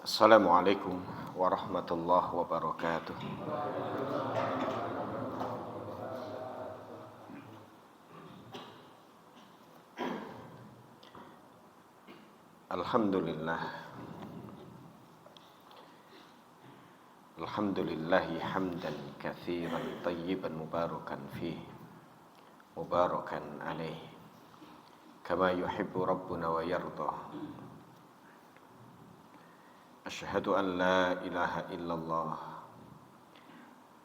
Assalamualaikum warahmatullahi wabarakatuh. Alhamdulillah. Alhamdulillahi hamdan katsiran tayyiban mubarakan fihi mubarakan alaihi kama yuhibbu rabbuna wa yarda. Asyhadu an la ilaha illallah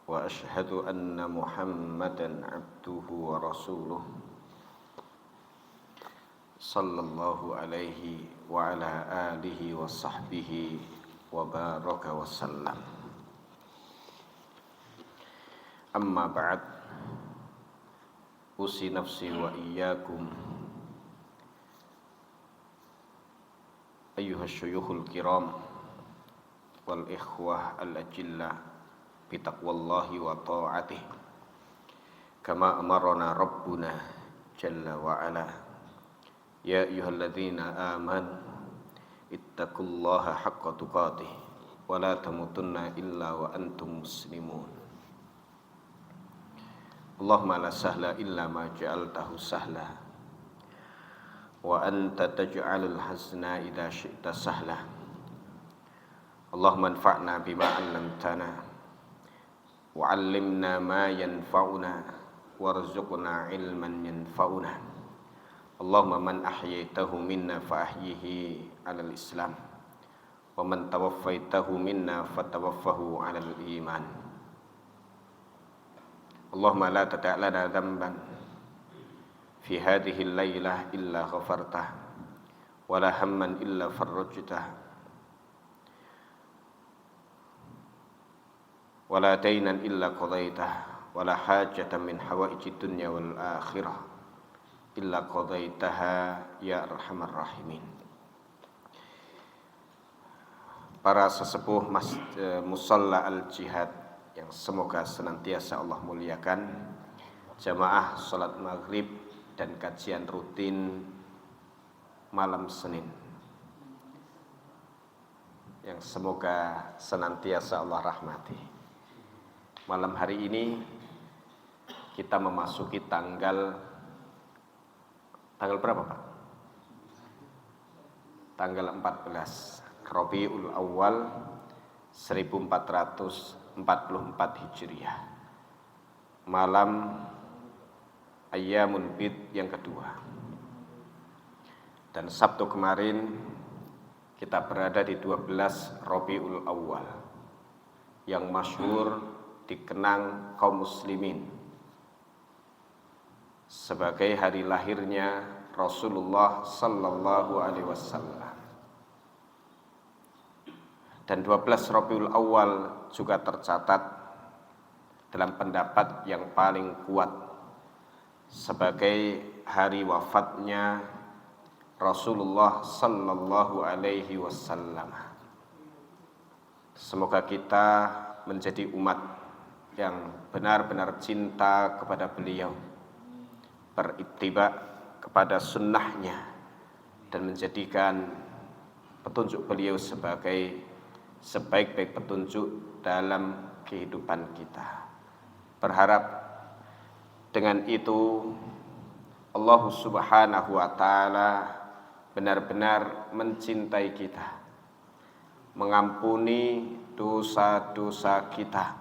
wa asyhadu anna Muhammadan abduhu wa rasuluh sallallahu alaihi wa ala alihi wa sahbihi wa baraka wa sallam. Amma ba'd, usi nafsi wa iyyakum ayyuhas syuyukhul kiram wal ikhwah al-ajillah bitaqwallahi wa ta'atih kama amarna rabbuna jalla wa ala. Ya ayyuhalladzina amanu ittaqullaha haqqa tuqatih wa la tamutunna illa wa antum muslimun. Allahumma la sahla illa ma ja'altahu sahla wa anta taj'alul hazna idza syi'ta sahla. Allahumma anfa'na bima 'allamtana wa 'allimna ma yanfa'una warzuqna 'ilman yanfa'una. Allahumma man ahyaitahu minna fa ahyihi 'alal Islam wa man tawaffaitahu minna fatawaffahu 'alal iman. Allahumma la tada' lana dhanban fi hadhihi al-lailah illa ghafartah wa la hamman illa farrajtah wa la daynan illa qadaitah wa la hajatan min hawaijid dunya wal akhirah illa qadaitaha ya arhamar rahimin. Para sesepuh musalla al-jihad yang semoga senantiasa Allah muliakan, jamaah salat maghrib dan kajian rutin malam Senin yang semoga senantiasa Allah rahmati. Malam hari ini kita memasuki tanggal berapa, Pak? Tanggal 14 Rabiul Awal 1444 Hijriah. Malam Ayyamun Bid yang kedua. Dan Sabtu kemarin kita berada di 12 Rabiul Awal yang masyhur dikenang kaum muslimin sebagai hari lahirnya Rasulullah sallallahu alaihi wasallam. Dan 12 Rabiul Awal juga tercatat dalam pendapat yang paling kuat sebagai hari wafatnya Rasulullah sallallahu alaihi wasallam. Semoga kita menjadi umat yang benar-benar cinta kepada beliau, berittiba kepada sunnahnya, dan menjadikan petunjuk beliau sebagai sebaik-baik petunjuk dalam kehidupan kita. Berharap dengan itu Allah Subhanahu wa ta'ala benar-benar mencintai kita, mengampuni dosa-dosa kita,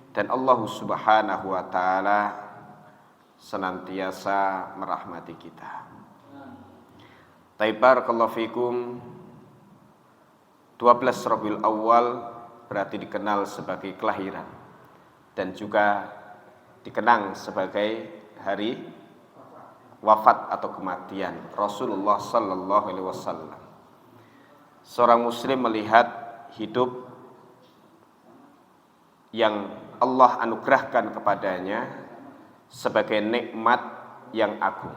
dan Allah Subhanahu wa ta'ala senantiasa merahmati kita. Barakallahu fikum. 12 Rabiul Awal berarti dikenal sebagai kelahiran dan juga dikenang sebagai hari wafat atau kematian Rasulullah sallallahu alaihi wasallam. Seorang muslim melihat hidup yang Allah anugerahkan kepadanya sebagai nikmat yang agung.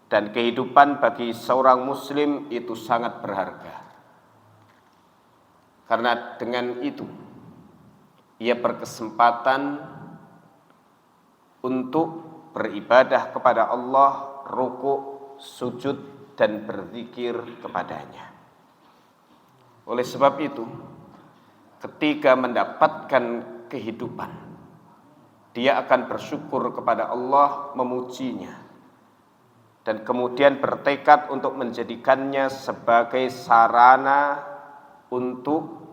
Dan kehidupan bagi seorang muslim itu sangat berharga. Karena dengan itu ia berkesempatan untuk beribadah kepada Allah, rukuk, sujud, dan berzikir kepadanya. Oleh sebab itu, ketika mendapatkan kehidupan, dia akan bersyukur kepada Allah, memujinya, dan kemudian bertekad untuk menjadikannya sebagai sarana untuk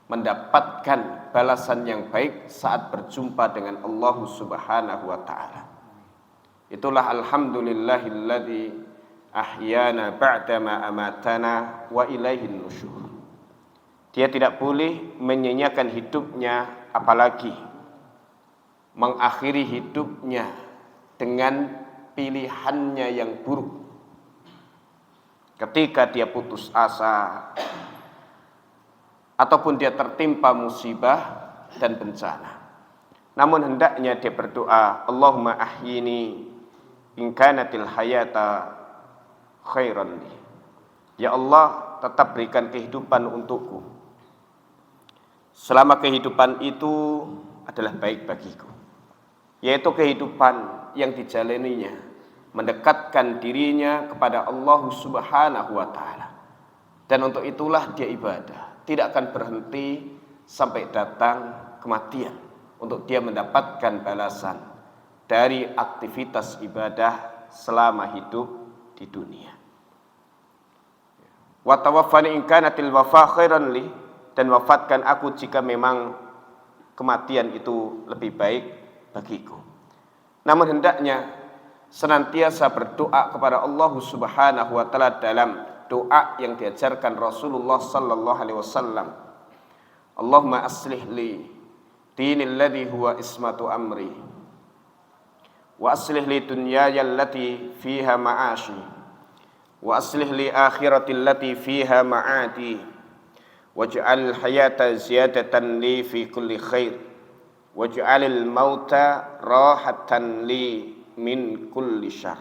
mendapatkan balasan yang baik saat berjumpa dengan Allah Subhanahu wa ta'ala. Itulah alhamdulillahilladzi ahyana ba'dama amatana wa ilaihin nusyur. Dia tidak boleh menyanyiakan hidupnya, apalagi mengakhiri hidupnya dengan pilihannya yang buruk. Ketika dia putus asa ataupun dia tertimpa musibah dan bencana, namun hendaknya dia berdoa, Allahumma ahyini in kanatil hayata khairan li. Ya Allah, tetap berikan kehidupan untukku selama kehidupan itu adalah baik bagiku, yaitu kehidupan yang dijalaninya mendekatkan dirinya kepada Allah Subhanahu wa ta'ala. Dan untuk itulah dia ibadah, tidak akan berhenti sampai datang kematian untuk dia mendapatkan balasan dari aktivitas ibadah selama hidup di dunia. Wa tawaffani in kanatil wafa khairan li, dan wafatkan aku jika memang kematian itu lebih baik bagiku. Namun hendaknya senantiasa berdoa kepada Allah Subhanahu wa ta'ala dalam doa yang diajarkan Rasulullah sallallahu alaihi wasallam. Allahumma aslih li dinil ladzi huwa ismatu amri wa aslih li dunyaya allati fiha ma'ashi wa aslih li akhirati allati fiha ma'ati waj'al hayata ziyadatan li fi kulli khair waj'alil mauta rahatan li min kulli syarr.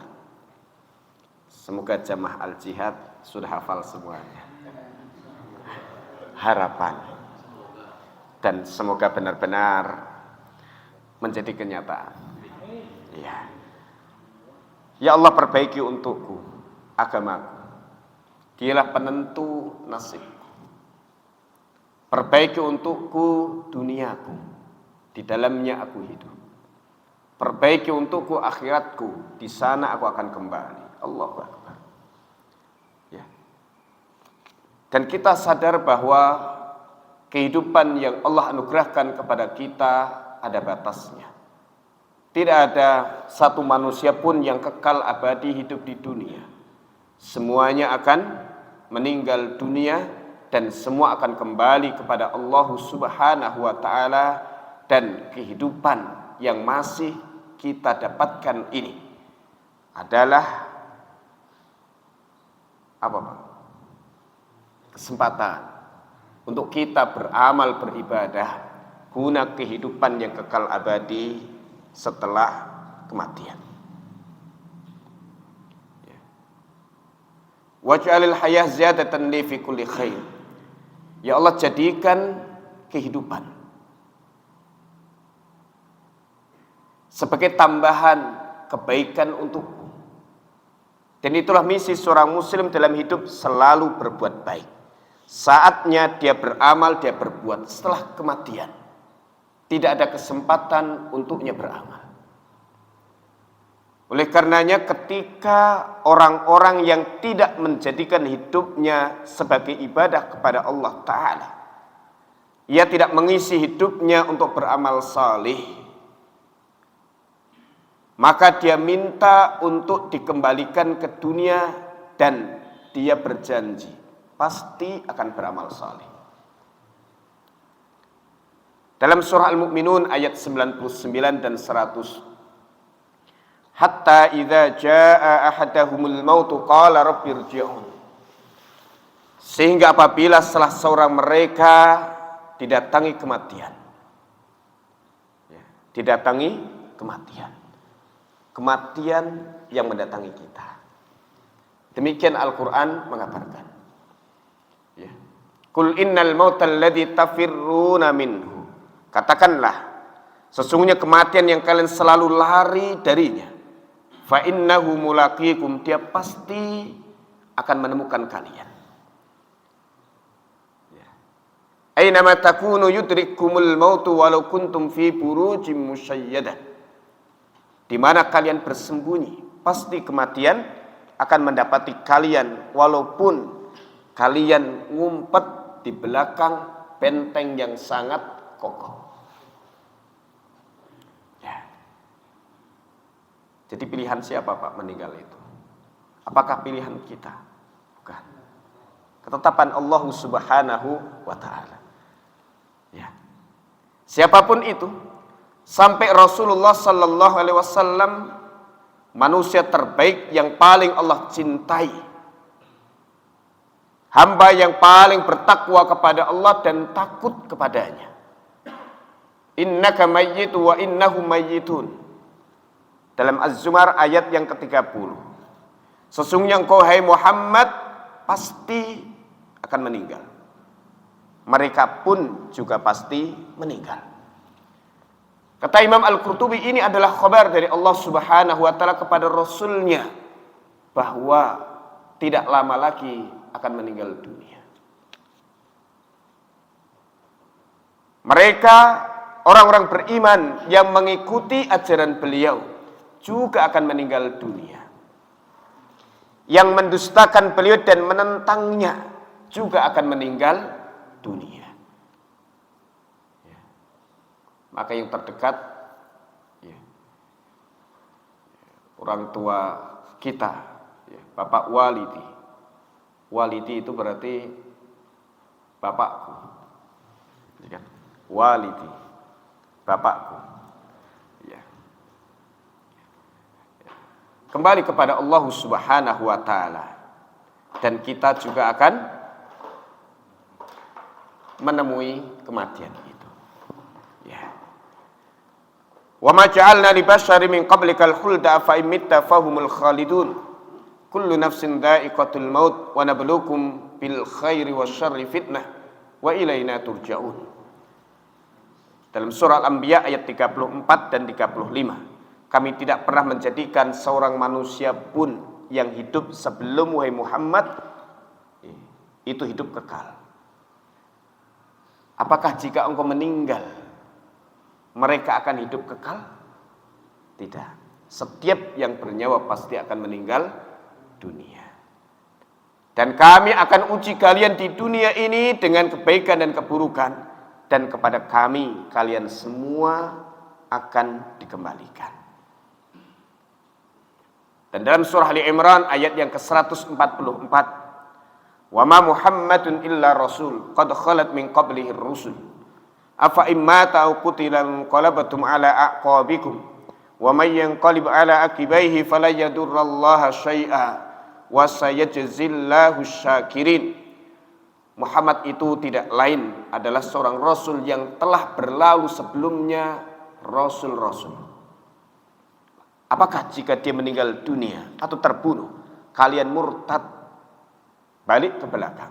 Semoga jamaah al-jihad sudah hafal semuanya. Harapan, dan semoga benar-benar menjadi kenyataan. Ya. Ya Allah, perbaiki untukku agamaku. Dialah penentu nasibku. Perbaiki untukku duniaku, di dalamnya aku hidup. Perbaiki untukku akhiratku, di sana aku akan kembali. Allahu Akbar. Ya. Dan kita sadar bahwa kehidupan yang Allah anugerahkan kepada kita ada batasnya. Tidak ada satu manusia pun yang kekal abadi hidup di dunia. Semuanya akan meninggal dunia, dan semua akan kembali kepada Allah Subhanahu wa ta'ala. Dan kehidupan yang masih kita dapatkan ini adalah apa Pak? Kesempatan untuk kita beramal beribadah guna kehidupan yang kekal abadi setelah kematian. Waj'alil hayah ziyadatan li fi kulli khair. Ya Allah, jadikan kehidupan sebagai tambahan kebaikan untukku. Dan itulah misi seorang muslim dalam hidup, selalu berbuat baik. Saatnya dia beramal, dia berbuat setelah kematian. Tidak ada kesempatan untuknya beramal. Oleh karenanya ketika orang-orang yang tidak menjadikan hidupnya sebagai ibadah kepada Allah Ta'ala, ia tidak mengisi hidupnya untuk beramal salih, maka dia minta untuk dikembalikan ke dunia dan dia berjanji pasti akan beramal salih. Dalam surah Al-Mu'minun ayat 99 dan 100, hatta idza jaa ahadahumul mautu qala rabbirji'un, sehingga apabila salah seorang mereka didatangi kematian, didatangi kematian yang mendatangi kita. Demikian Al-Quran mengabarkan. Qul innal mautal ladzi tafirruna minhu, katakanlah sesungguhnya kematian yang kalian selalu lari darinya, fa innahu mulaqikum, dia pasti akan menemukan kalian. Ainama takunu yudrikkumul mautu walau kuntum fi burujim musyayyadah. Di mana kalian bersembunyi, pasti kematian akan mendapati kalian walaupun kalian ngumpet di belakang benteng yang sangat kokoh. Ya. Jadi pilihan siapa Pak meninggal itu? Apakah pilihan kita? Bukan. Ketetapan Allah Subhanahu wa taala. Ya. Siapapun itu, sampai Rasulullah sallallahu alaihi wasallam, manusia terbaik yang paling Allah cintai, hamba yang paling bertakwa kepada Allah dan takut kepadanya. Innaka mayyitu wa innahum mayyitun. Dalam Az-Zumar ayat yang ke-30. Sesungguhnya engkau hai Muhammad pasti akan meninggal. Mereka pun juga pasti meninggal. Kata Imam Al-Qurtubi, ini adalah khabar dari Allah Subhanahu wa taala kepada Rasulnya bahwa tidak lama lagi akan meninggal dunia. Mereka orang-orang beriman yang mengikuti ajaran beliau juga akan meninggal dunia. Yang mendustakan beliau dan menentangnya juga akan meninggal dunia. Ya. Maka yang terdekat, ya, orang tua kita, ya, Bapak Walidi. Walidi itu berarti bapakku. Ya. Walidi, bapakku. Ya. Kembali kepada Allah Subhanahu wa taala. Dan kita juga akan menemui kematian itu. Ya. Wa ma ja'alna li basyarin min qablikal khulda afa imitta fahumul khalidun. Kullu nafsin dha'iqatul maut wa nabluukum bil khairi wasyarri fitnah wa ilaina turja'un. Dalam surah Al-Anbiya ayat 34 dan 35. Kami tidak pernah menjadikan seorang manusia pun yang hidup sebelum wahai Muhammad itu hidup kekal. Apakah jika engkau meninggal mereka akan hidup kekal? Tidak. Setiap yang bernyawa pasti akan meninggal dunia. Dan kami akan uji kalian di dunia ini dengan kebaikan dan keburukan, dan kepada kami kalian semua akan dikembalikan. Dan dalam surah Ali Imran ayat yang ke-144, wa ma Muhammadun illa rasul qad khalat min qablihi ar-rusul afa imma ta'u qutilan qalabatum ala aqabikum wa may yanqalib ala aqibaihi fala yadurrallaha syai'a wa sayajzillahu syakirin. Muhammad itu tidak lain adalah seorang rasul yang telah berlalu sebelumnya rasul-rasul. Apakah jika dia meninggal dunia atau terbunuh kalian murtad balik ke belakang?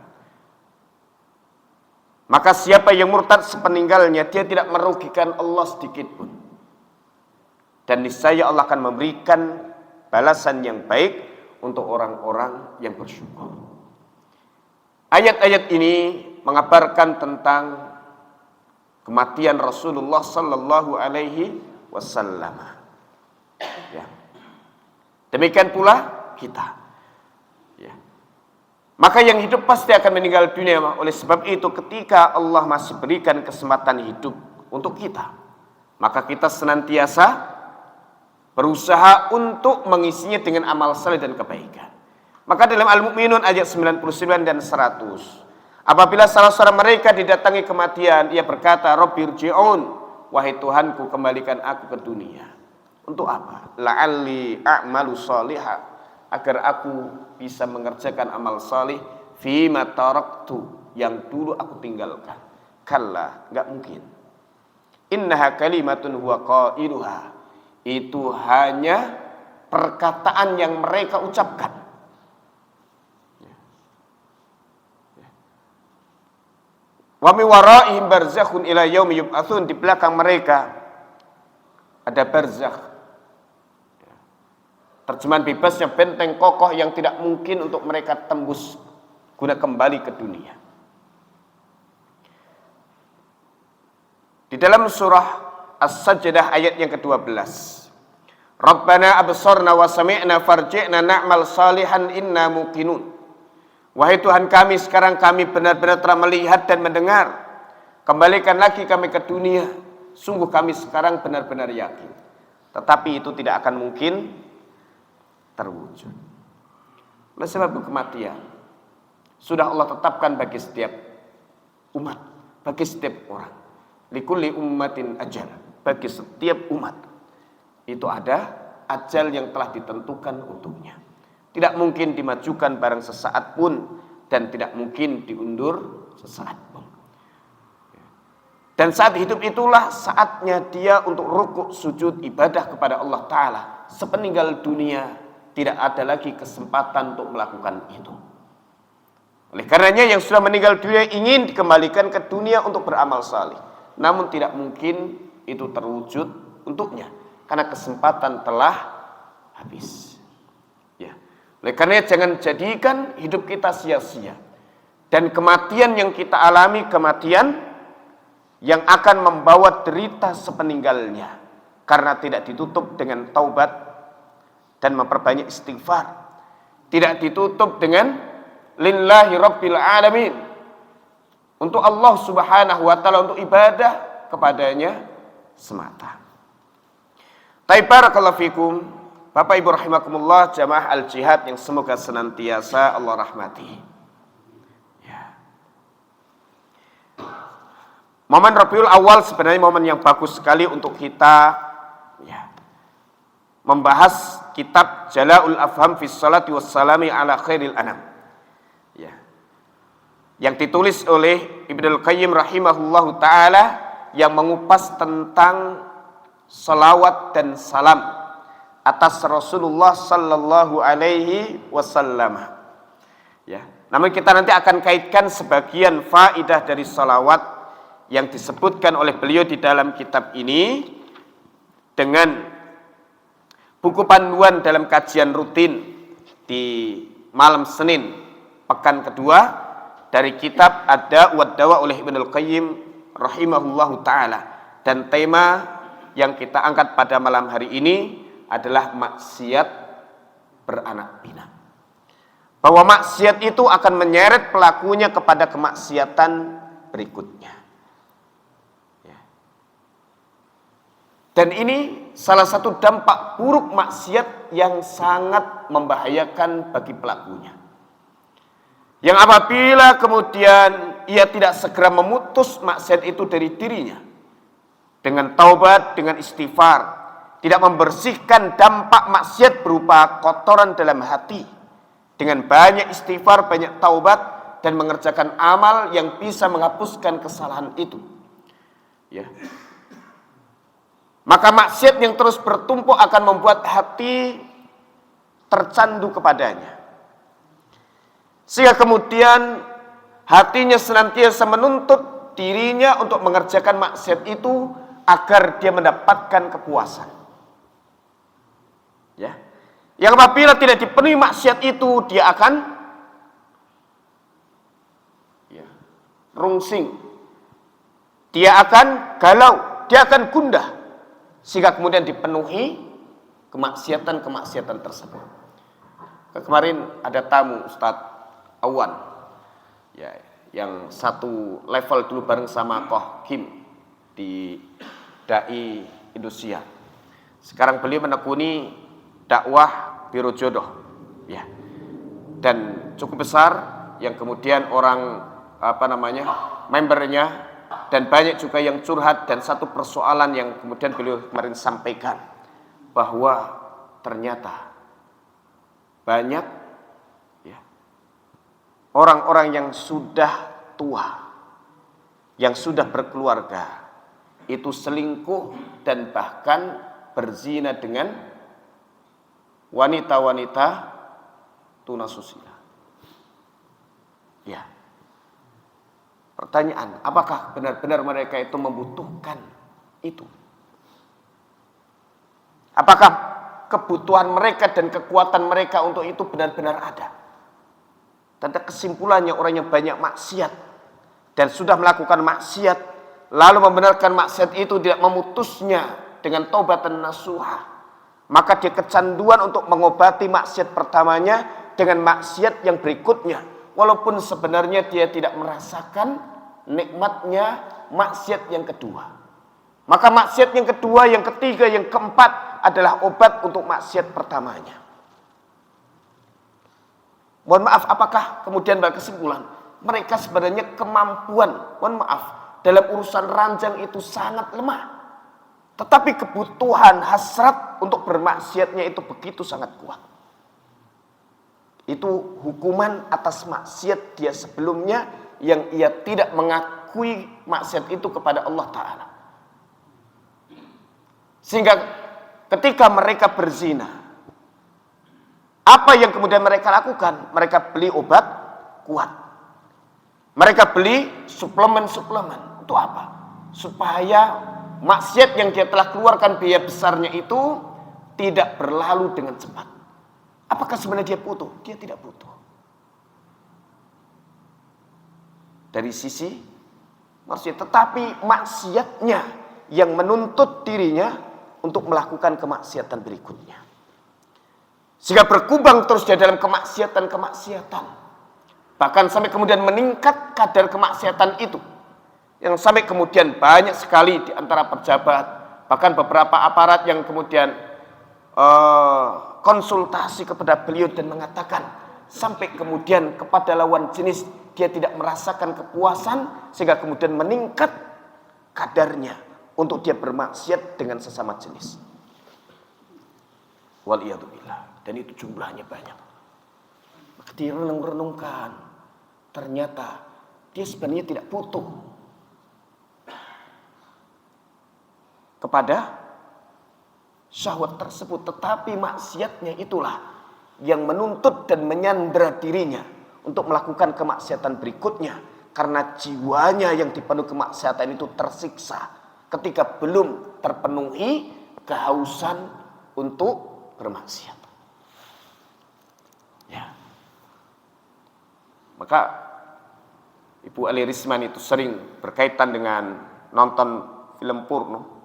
Maka siapa yang murtad sepeninggalnya dia tidak merugikan Allah sedikit pun. Dan niscaya Allah akan memberikan balasan yang baik untuk orang-orang yang bersyukur. Ayat-ayat ini mengabarkan tentang kematian Rasulullah sallallahu alaihi wasallam. Ya. Demikian pula kita. Ya. Maka yang hidup pasti akan meninggal dunia. Oleh sebab itu ketika Allah masih berikan kesempatan hidup untuk kita, maka kita senantiasa berusaha untuk mengisinya dengan amal saleh dan kebaikan. Maka dalam Al-Mu'minun ayat 99 dan 100, apabila salah seorang mereka didatangi kematian, ia berkata, Rabbirji'un, wahai Tuhanku kembalikan aku ke dunia. Untuk apa? La'alli a'malu salihah, agar aku bisa mengerjakan amal salih fima taraktu, yang dulu aku tinggalkan. Kalla, enggak mungkin. Innaha kalimatun huwa qailuha, itu hanya perkataan yang mereka ucapkan. Wa min waraihim barzakhun ila yaumi yub'atsun, di belakang mereka ada barzakh. Terjemahan bebasnya benteng kokoh yang tidak mungkin untuk mereka tembus guna kembali ke dunia. dalam surah As-Sajdah ayat yang ke-12. Rabbana absarna wa sami'na farji'na na'mal salihan inna muqinun. Wahai Tuhan kami, sekarang kami benar-benar telah melihat dan mendengar. Kembalikan lagi kami ke dunia. Sungguh kami sekarang benar-benar yakin. Tetapi itu tidak akan mungkin terwujud. Oleh sebab kematian sudah Allah tetapkan bagi setiap umat, bagi setiap orang. Likulli ummatin ajal. Bagi setiap umat itu ada ajal yang telah ditentukan untuknya. Tidak mungkin dimajukan barang sesaat pun dan tidak mungkin diundur sesaat pun. Dan saat hidup itulah saatnya dia untuk rukuk sujud ibadah kepada Allah Ta'ala. Sepeninggal dunia tidak ada lagi kesempatan untuk melakukan itu. Oleh karenanya yang sudah meninggal dunia ingin dikembalikan ke dunia untuk beramal saleh. Namun tidak mungkin itu terwujud untuknya. Karena kesempatan telah habis. Ya. Oleh karenanya jangan jadikan hidup kita sia-sia. Dan kematian yang kita alami, kematian yang akan membawa derita sepeninggalnya. Karena tidak ditutup dengan taubat dan memperbanyak istighfar. Tidak ditutup dengan lillahi rabbil alamin. Untuk Allah subhanahu wa ta'ala, untuk ibadah kepadanya semata. Barakallahu fikum, Bapak Ibu rahimakumullah, jamaah al-jihad yang semoga senantiasa Allah rahmati. Ya. Momen Rabiul Awal sebenarnya momen yang bagus sekali untuk kita membahas kitab Jala'ul Afham fi Sholati Wassalami ala Khairil Anam. Ya. Yang ditulis oleh Ibnul Qayyim rahimahullahu taala yang mengupas tentang salawat dan salam atas Rasulullah sallallahu alaihi wasallam. Ya. Namun kita nanti akan kaitkan sebagian faidah dari salawat yang disebutkan oleh beliau di dalam kitab ini dengan buku panduan dalam kajian rutin di malam Senin pekan kedua dari kitab Ad-Da' wa Dawa oleh Ibnul Qayyim rahimahullahu taala, dan tema yang kita angkat pada malam hari ini adalah maksiat beranak pinak. Bahwa maksiat itu akan menyeret pelakunya kepada kemaksiatan berikutnya. Ya. Dan ini salah satu dampak buruk maksiat yang sangat membahayakan bagi pelakunya. Yang apabila kemudian ia tidak segera memutus maksiat itu dari dirinya, dengan taubat, dengan istighfar, tidak membersihkan dampak maksiat berupa kotoran dalam hati, dengan banyak istighfar, banyak taubat, dan mengerjakan amal yang bisa menghapuskan kesalahan itu. Ya. Maka maksiat yang terus bertumpuk akan membuat hati tercandu kepadanya. Sehingga kemudian hatinya senantiasa menuntut dirinya untuk mengerjakan maksiat itu agar dia mendapatkan kepuasan. Ya. Yang apabila tidak dipenuhi maksiat itu, dia akan rungsing. Dia akan galau, dia akan gundah. Sehingga kemudian dipenuhi kemaksiatan-kemaksiatan tersebut. Kemarin ada tamu Ustadz Awan, ya, yang satu level dulu bareng sama Koh Kim di Dai Indonesia. Sekarang beliau menekuni dakwah biro jodoh, ya, dan cukup besar yang kemudian orang membernya, dan banyak juga yang curhat. Dan satu persoalan yang kemudian beliau kemarin sampaikan bahwa ternyata banyak orang-orang yang sudah tua, yang sudah berkeluarga, itu selingkuh dan bahkan berzina dengan wanita-wanita tunasusila. Ya. Pertanyaan, apakah benar-benar mereka itu membutuhkan itu? Apakah kebutuhan mereka dan kekuatan mereka untuk itu benar-benar ada? Tanda kesimpulannya orang yang banyak maksiat dan sudah melakukan maksiat lalu membenarkan maksiat itu, tidak memutusnya dengan taubatan nasuha, maka dia kecanduan untuk mengobati maksiat pertamanya dengan maksiat yang berikutnya, walaupun sebenarnya dia tidak merasakan nikmatnya maksiat yang kedua. Maka maksiat yang kedua, yang ketiga, yang keempat adalah obat untuk maksiat pertamanya. Mohon maaf, apakah kemudian berkesimpulan mereka sebenarnya kemampuan, mohon maaf, dalam urusan ranjang itu sangat lemah. Tetapi kebutuhan hasrat untuk bermaksiatnya itu begitu sangat kuat. Itu hukuman atas maksiat dia sebelumnya yang ia tidak mengakui maksiat itu kepada Allah Ta'ala. Sehingga ketika mereka berzina, apa yang kemudian mereka lakukan? Mereka beli obat kuat. Mereka beli suplemen-suplemen. Untuk apa? Supaya maksiat yang dia telah keluarkan biaya besarnya itu tidak berlalu dengan cepat. Apakah sebenarnya dia butuh? Dia tidak butuh. Dari sisi maksiat, tetapi maksiatnya yang menuntut dirinya untuk melakukan kemaksiatan berikutnya. Sehingga berkubang terus dia dalam kemaksiatan. Bahkan sampai kemudian meningkat kadar kemaksiatan itu. Yang sampai kemudian banyak sekali di antara pejabat, bahkan beberapa aparat yang kemudian konsultasi kepada beliau dan mengatakan, sampai kemudian kepada lawan jenis dia tidak merasakan kepuasan, sehingga kemudian meningkat kadarnya untuk dia bermaksiat dengan sesama jenis. Waliyadzubillah. Dan itu jumlahnya banyak. Maka dia renung-renungkan, ternyata dia sebenarnya tidak butuh kepada syahwat tersebut, tetapi maksiatnya itulah yang menuntut dan menyandera dirinya untuk melakukan kemaksiatan berikutnya, karena jiwanya yang dipenuhi kemaksiatan itu tersiksa ketika belum terpenuhi kehausan untuk bermaksiat. Ya. Maka Ibu Ali Risman itu sering berkaitan dengan nonton film porno.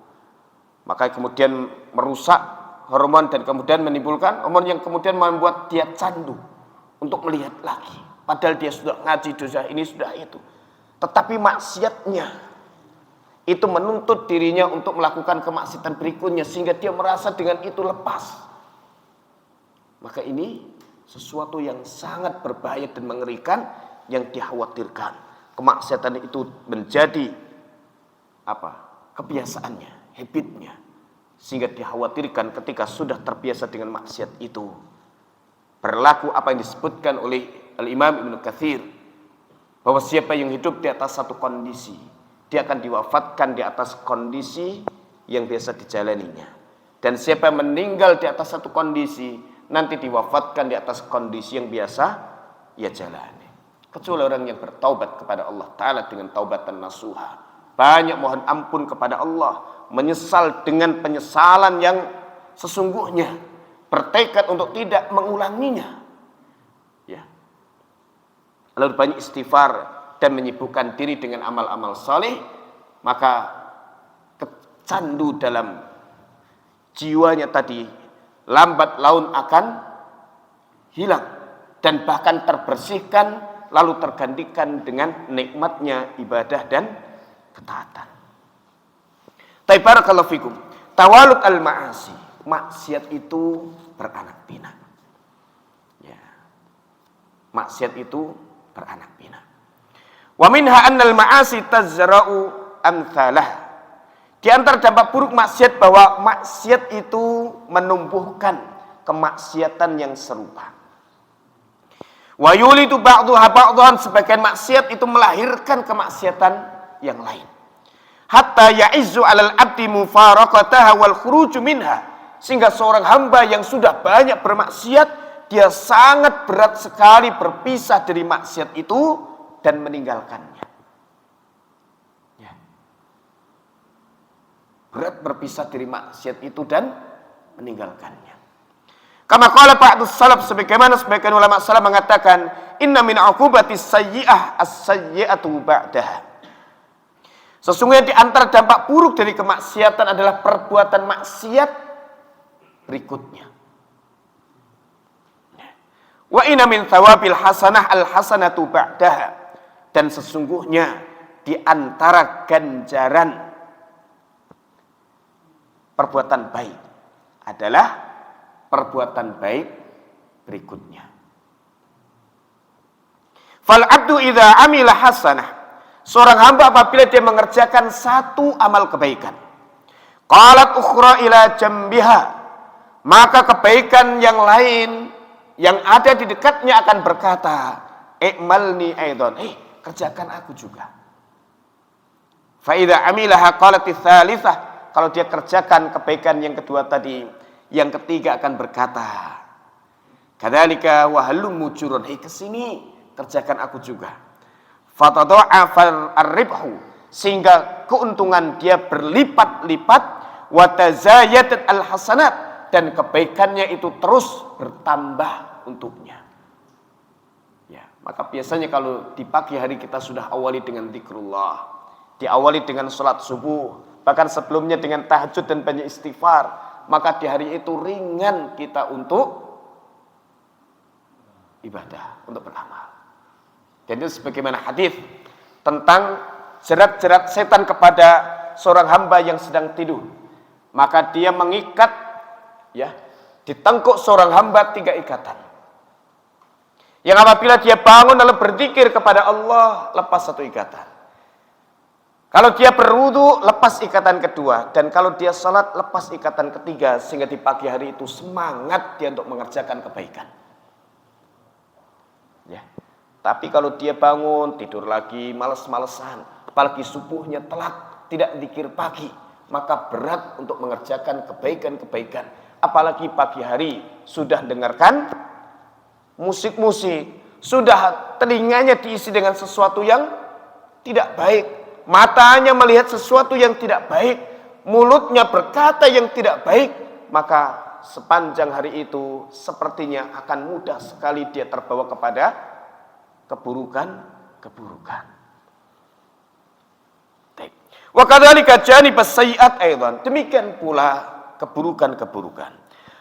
Maka kemudian merusak hormon dan kemudian menimbulkan hormon yang kemudian membuat dia candu untuk melihat lagi. Padahal dia sudah ngaji dosa ini, sudah itu. Tetapi maksiatnya itu menuntut dirinya untuk melakukan kemaksiatan berikutnya, sehingga dia merasa dengan itu lepas. Maka ini sesuatu yang sangat berbahaya dan mengerikan yang dikhawatirkan. Kemaksiatan itu menjadi kebiasaannya, habitnya, sehingga dikhawatirkan ketika sudah terbiasa dengan maksiat itu berlaku apa yang disebutkan oleh Al-Imam Ibnu Katsir, bahwa siapa yang hidup di atas satu kondisi, dia akan diwafatkan di atas kondisi yang biasa dijalaninya. Dan siapa yang meninggal di atas satu kondisi, nanti diwafatkan di atas kondisi yang biasa ia jalani. Kecuali orang yang bertaubat kepada Allah Ta'ala dengan taubatan nasuha, banyak mohon ampun kepada Allah, menyesal dengan penyesalan yang sesungguhnya, bertekad untuk tidak mengulanginya, ya. Lalu banyak istighfar dan menyibukkan diri dengan amal-amal saleh, maka kecandu dalam jiwanya tadi lambat laun akan hilang dan bahkan terbersihkan, lalu tergantikan dengan nikmatnya ibadah dan ketaatan. Tapi barakallahu fikum, tawalud al-ma'asi, maksiat itu beranak pinak. Ya. Maksiat itu beranak pinak. Wa minha annal ma'asi tazra'u amthalah. Di antara dampak buruk maksiat, bahwa maksiat itu menumbuhkan kemaksiatan yang serupa. Wa yulidu ba'duha ba'dhan, sebagian maksiat itu melahirkan kemaksiatan yang lain. Hatta ya'izzu 'alal 'abdi mufaraqataha wal khuruju minha, sehingga seorang hamba yang sudah banyak bermaksiat, dia sangat berat sekali berpisah dari maksiat itu dan meninggalkannya. Ya. Berat berpisah dari maksiat itu dan meninggalkannya. Kama qala ba'dus salaf, sebagaimana sebagian ulama salaf mengatakan, inna min 'uqubatis sayyi'ah as-sayyi'atu ba'daha. Sesungguhnya di antara dampak buruk dari kemaksiatan adalah perbuatan maksiat berikutnya. Wa inna min thawabil hasanah al-hasanatu ba'daha. Dan sesungguhnya di antara ganjaran perbuatan baik adalah perbuatan baik berikutnya. Fal abdu idza amila hasanah. Seorang hamba apabila dia mengerjakan satu amal kebaikan, qalat ukhra ila jambiha, maka kebaikan yang lain yang ada di dekatnya akan berkata, i'malni aidan, kerjakan aku juga. Fa idza amilaha qalat tsalitsah, kalau dia kerjakan kebaikan yang kedua tadi, yang ketiga akan berkata, kadzalika wa halum mujurun, kesini kerjakan aku juga. Fatadha'afal ar-ribhu, sehingga keuntungan dia berlipat-lipat, wa tazayadat al-hasanat, dan kebaikannya itu terus bertambah untuknya. Ya, maka biasanya kalau di pagi hari kita sudah awali dengan zikrullah, diawali dengan salat subuh, bahkan sebelumnya dengan tahajud dan banyak istighfar, maka di hari itu ringan kita untuk ibadah, untuk beramal. Jadi sebagaimana hadis tentang jerat-jerat setan kepada seorang hamba yang sedang tidur, maka dia mengikat, ya, di tengkuk seorang hamba 3 ikatan. Yang apabila dia bangun lalu berzikir kepada Allah, lepas 1 ikatan. Kalau dia berwudu, lepas ikatan kedua, dan kalau dia salat, lepas ikatan ketiga, sehingga di pagi hari itu semangat dia untuk mengerjakan kebaikan. Ya. Tapi kalau dia bangun, tidur lagi, males-malesan, apalagi subuhnya telat, tidak zikir pagi, maka berat untuk mengerjakan kebaikan-kebaikan. Apalagi pagi hari sudah dengarkan musik-musik, sudah telinganya diisi dengan sesuatu yang tidak baik, matanya melihat sesuatu yang tidak baik, mulutnya berkata yang tidak baik, maka sepanjang hari itu sepertinya akan mudah sekali dia terbawa kepada keburukan. Wa kadzalika janibas sayyi'at aidan. Demikian pula keburukan-keburukan.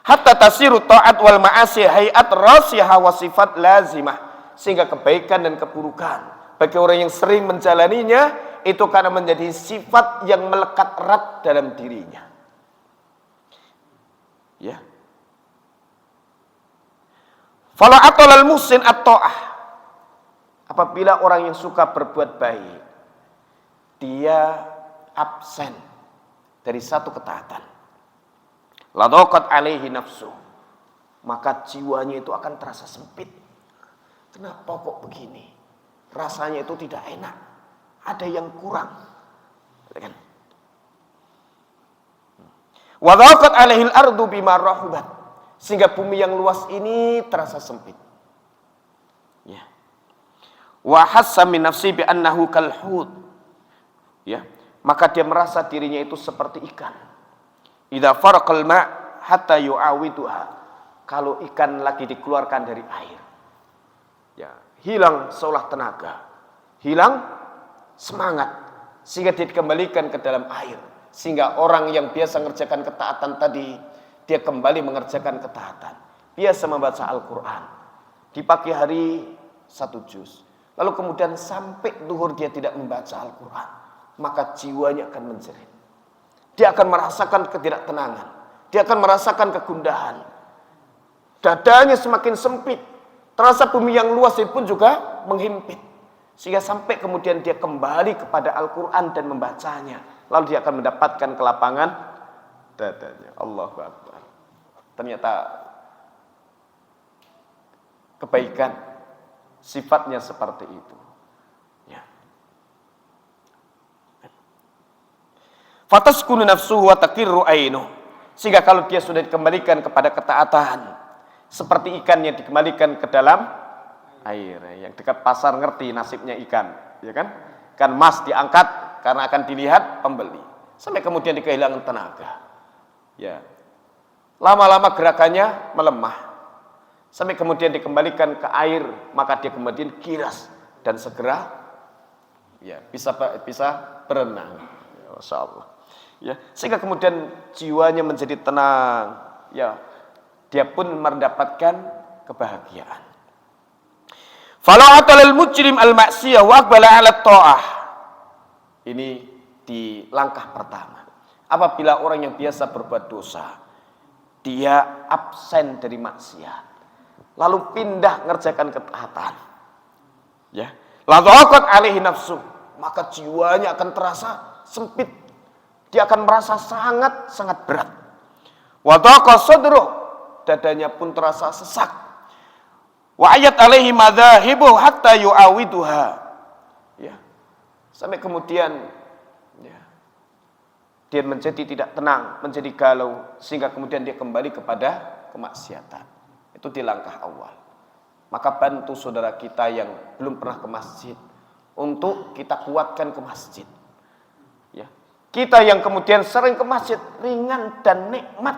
Hatta tasiru ta'at wal ma'asi hay'at rasihah wa sifat lazimah. Sehingga kebaikan dan keburukan bagi orang yang sering menjalaninya itu karena menjadi sifat yang melekat erat dalam dirinya. Ya. Fala atalal musin at-ta'ah. Apabila orang yang suka berbuat baik, dia absen dari satu ketaatan, ladaqat alaihi nafsu, maka jiwanya itu akan terasa sempit. Kenapa kok begini? Rasanya itu tidak enak, ada yang kurang. Wa dhaqat alaihi al-ardu bima rahubat, sehingga bumi yang luas ini terasa sempit. Ya. Wa hassa min nafsi bi annahu kal hut, ya, maka dia merasa dirinya itu seperti ikan. Idza faraqal ma' hatta yu'awiduha, kalau ikan lagi dikeluarkan dari air, ya, hilang seolah tenaga, hilang semangat, sehingga dikembalikan ke dalam air, sehingga orang yang biasa mengerjakan ketaatan tadi, dia kembali mengerjakan ketaatan, biasa membaca Al-Quran di pagi hari 1 juz, lalu kemudian sampai zuhur dia tidak membaca Al-Quran, maka jiwanya akan menjerit. Dia akan merasakan ketidaktenangan, dia akan merasakan kegundahan, dadanya semakin sempit, terasa bumi yang luas pun juga menghimpit, sehingga sampai kemudian dia kembali kepada Al-Quran dan membacanya, lalu dia akan mendapatkan kelapangan dadanya. Allahu Akbar. Ternyata kebaikan sifatnya seperti itu. Ya. Fataskunu nafsuhu wa taqirru ainuh, sehingga kalau dia sudah dikembalikan kepada ketaatan, seperti ikan yang dikembalikan ke dalam air. Yang dekat pasar ngerti nasibnya ikan, ya kan? Kan emas diangkat karena akan dilihat pembeli, sampai kemudian dia kehilangan tenaga. Ya. Lama-lama gerakannya melemah, sampai kemudian dikembalikan ke air, maka dia kemudian kiras dan segera ya, bisa berenang. Ya, Masya Allah. Ya, sehingga kemudian jiwanya menjadi tenang. Ya, dia pun mendapatkan kebahagiaan. Falau atalal mujrim al-maksiyah wa aqbala 'ala ta'ah. Ini di langkah pertama. Apabila orang yang biasa berbuat dosa, dia absen dari maksiat, lalu pindah mengerjakan ketaatan, ya, la dhaqat 'alaihi nafsu, maka jiwanya akan terasa sempit. Dia akan merasa sangat berat. Wa dhaqa sadruh, dadanya pun terasa sesak. Wa ayat 'alaihi madzahibu hatta yu'awiduha. Ya. Sampai kemudian ya, dia menjadi tidak tenang, menjadi galau, sehingga kemudian dia kembali kepada kemaksiatan. Itu di langkah awal. Maka bantu saudara kita yang belum pernah ke masjid untuk kita kuatkan ke masjid. Ya. Kita yang kemudian sering ke masjid, ringan dan nikmat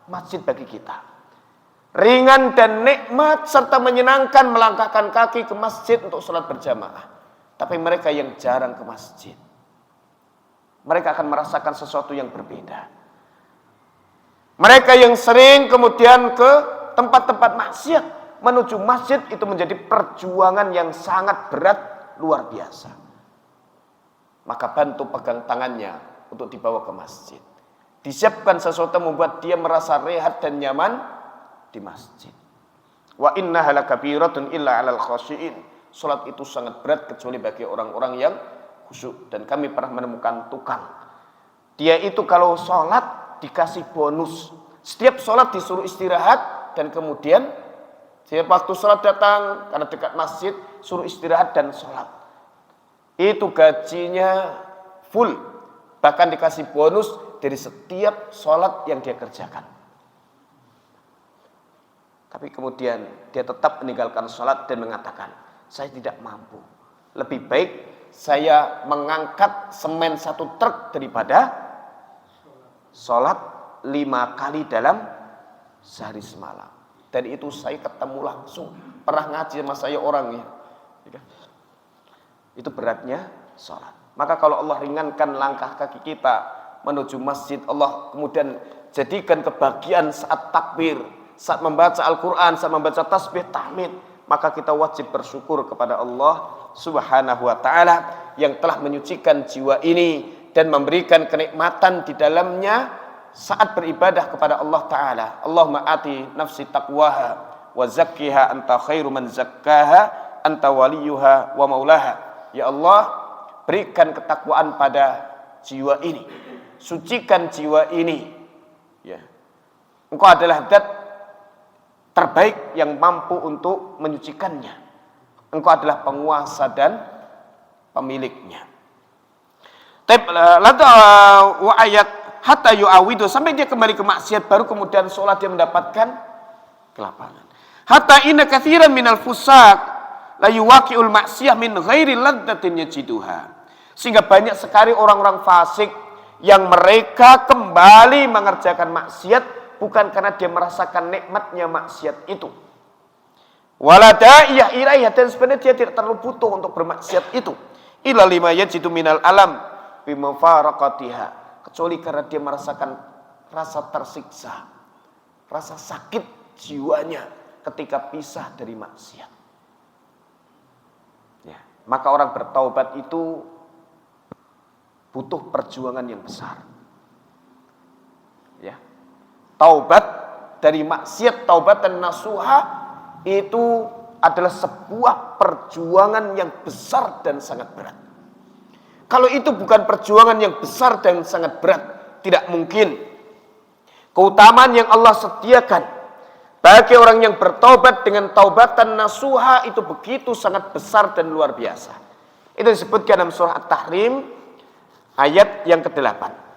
masjid bagi kita. Ringan dan nikmat serta menyenangkan melangkahkan kaki ke masjid untuk sholat berjamaah. Tapi mereka yang jarang ke masjid, mereka akan merasakan sesuatu yang berbeda. Mereka yang sering kemudian ke tempat-tempat maksiat, menuju masjid itu menjadi perjuangan yang sangat berat, luar biasa. Maka bantu pegang tangannya untuk dibawa ke masjid. Disiapkan sesuatu yang membuat dia merasa rehat dan nyaman di masjid. Wa innaha lakabiratun illa 'alal khashiin. Salat itu sangat berat kecuali bagi orang-orang yang khusyuk. Dan kami pernah menemukan tukang, dia itu kalau sholat dikasih bonus. Setiap sholat disuruh istirahat, dan kemudian setiap waktu sholat datang karena dekat masjid, suruh istirahat dan sholat. Itu gajinya full, bahkan dikasih bonus dari setiap sholat yang dia kerjakan. Tapi kemudian dia tetap meninggalkan sholat dan mengatakan, saya tidak mampu, lebih baik saya mengangkat semen 1 truk daripada sholat 5 kali dalam sehari semalam. Dan itu saya ketemu langsung, pernah ngaji sama saya orangnya. Itu beratnya sholat. Maka kalau Allah ringankan langkah kaki kita menuju masjid, Allah kemudian jadikan kebahagiaan saat takbir, saat membaca Al-Quran, saat membaca tasbih, tahmid, maka kita wajib bersyukur kepada Allah Subhanahu wa ta'ala yang telah menyucikan jiwa ini dan memberikan kenikmatan di dalamnya saat beribadah kepada Allah Ta'ala. Allahumma ati nafsi taqwaha wa zakkiha anta khairu man zakkaha anta waliyuha wa maulaha. Ya Allah, berikan ketakwaan pada jiwa ini, sucikan jiwa ini, ya. Engkau adalah zat terbaik yang mampu untuk menyucikannya. Engkau adalah penguasa dan pemiliknya. Wa ayat hatta yu'awidu, sampai dia kembali ke maksiat, baru kemudian sholat dia mendapatkan kelapangan. Hatta inna katsiran minal fusaq la yuwaqi'ul maksiyah min ghairi ladzatin yajiduha. Sehingga banyak sekali orang-orang fasik yang mereka kembali mengerjakan maksiat bukan karena dia merasakan nikmatnya maksiat itu. Walada'iyah ilaihah, dan sebenarnya dia tidak terlalu butuh untuk bermaksiat itu. Illa lima yajidu minal alam bimufaraqatiha, kecuali karena dia merasakan rasa tersiksa, rasa sakit jiwanya ketika pisah dari maksiat. Ya, maka orang bertaubat itu butuh perjuangan yang besar. Ya. Taubat dari maksiat, taubatan nasuha, itu adalah sebuah perjuangan yang besar dan sangat berat. Kalau itu bukan perjuangan yang besar dan sangat berat, tidak mungkin keutamaan yang Allah sediakan bagi orang yang bertaubat dengan taubatan nasuha itu begitu sangat besar dan luar biasa. Itu disebutkan dalam surah At-Tahrim ayat yang ke-8.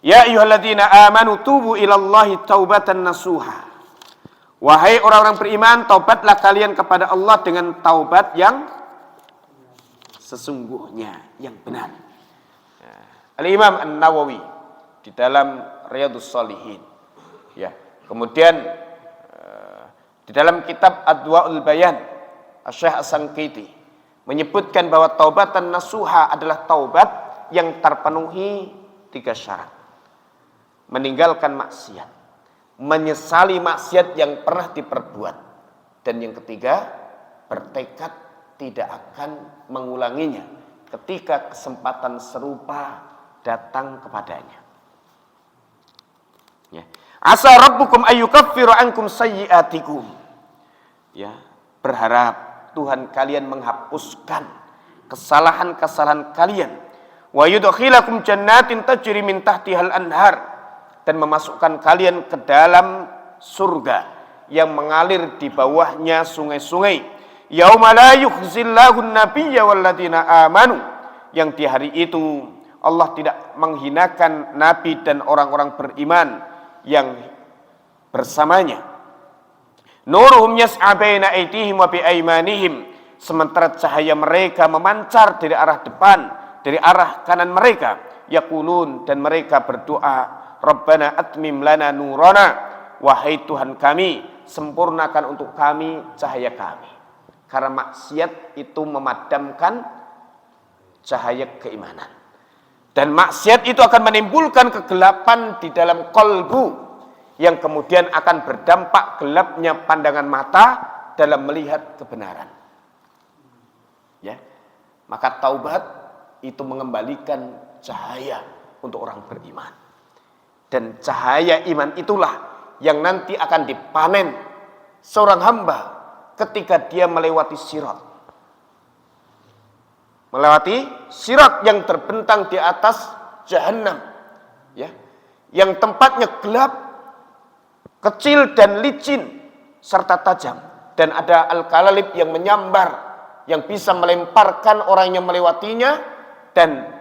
Ya ayyuhalladzina amanu tubu ilallahi taubatan nasuha. Wahai orang-orang beriman, taubatlah kalian kepada Allah dengan taubat yang sesungguhnya, yang benar. Al-Imam An-Nawawi di dalam Riyadhus Shalihin. Ya. Kemudian di dalam kitab Adwaul Bayan, Asy-Syaikh As-Sanqiti, menyebutkan bahwa taubatan nasuha adalah taubat yang terpenuhi 3 syarat. Meninggalkan maksiat, menyesali maksiat yang pernah diperbuat, dan yang ketiga, bertekad tidak akan mengulanginya ketika kesempatan serupa datang kepadanya. Ya. Asa rabbukum ayyukaffiru ankum sayyi'atikum. Ya, berharap Tuhan kalian menghapuskan kesalahan-kesalahan kalian. Wa yudkhilakum jannatin tajri min tahtihal anhar, dan memasukkan kalian ke dalam surga yang mengalir di bawahnya sungai-sungai. Yauma la yukhzillahu an-nabiyya walladzina amanu, yang di hari itu Allah tidak menghinakan nabi dan orang-orang beriman yang bersamanya. Nuruhum yas'a baina aydihim wa bi aymanihim, sementara cahaya mereka memancar dari arah depan, dari arah kanan mereka. Yaqulun, dan mereka berdoa, Rabbana atmim lana nurana, wahai Tuhan kami, sempurnakan untuk kami cahaya kami. Karena maksiat itu memadamkan cahaya keimanan. Dan maksiat itu akan menimbulkan kegelapan di dalam kolbu, yang kemudian akan berdampak gelapnya pandangan mata dalam melihat kebenaran. Ya, maka taubat itu mengembalikan cahaya untuk orang beriman. Dan cahaya iman itulah yang nanti akan dipanen seorang hamba ketika dia melewati sirat. Melewati sirat yang terbentang di atas jahanam, ya, yang tempatnya gelap, kecil dan licin serta tajam, dan ada al-kalalib yang menyambar, yang bisa melemparkan orang yang melewatinya dan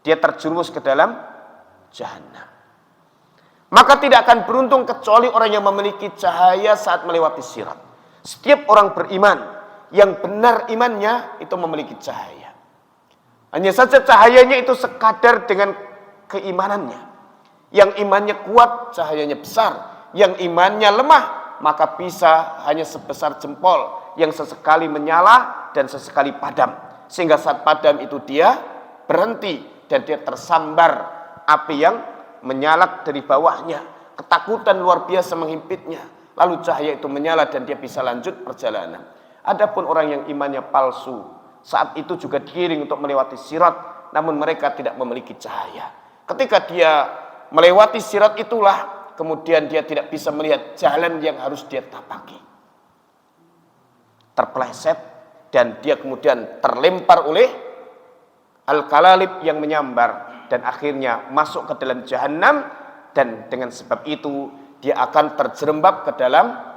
dia terjerumus ke dalam jahanam. Maka tidak akan beruntung kecuali orang yang memiliki cahaya saat melewati sirat. Setiap orang beriman yang benar imannya itu memiliki cahaya. Hanya saja cahayanya itu sekadar dengan keimanannya. Yang imannya kuat, cahayanya besar. Yang imannya lemah, maka bisa hanya sebesar jempol yang sesekali menyala dan sesekali padam. Sehingga saat padam itu dia berhenti dan dia tersambar api yang menyala dari bawahnya. Ketakutan luar biasa menghimpitnya. Lalu cahaya itu menyala dan dia bisa lanjut perjalanan. Adapun orang yang imannya palsu, saat itu juga digiring untuk melewati sirat, namun mereka tidak memiliki cahaya. Ketika dia melewati sirat itulah kemudian dia tidak bisa melihat jalan yang harus dia tapaki. Terpeleset dan dia kemudian terlempar oleh al-kalalib yang menyambar dan akhirnya masuk ke dalam jahanam, dan dengan sebab itu dia akan terjerembab ke dalam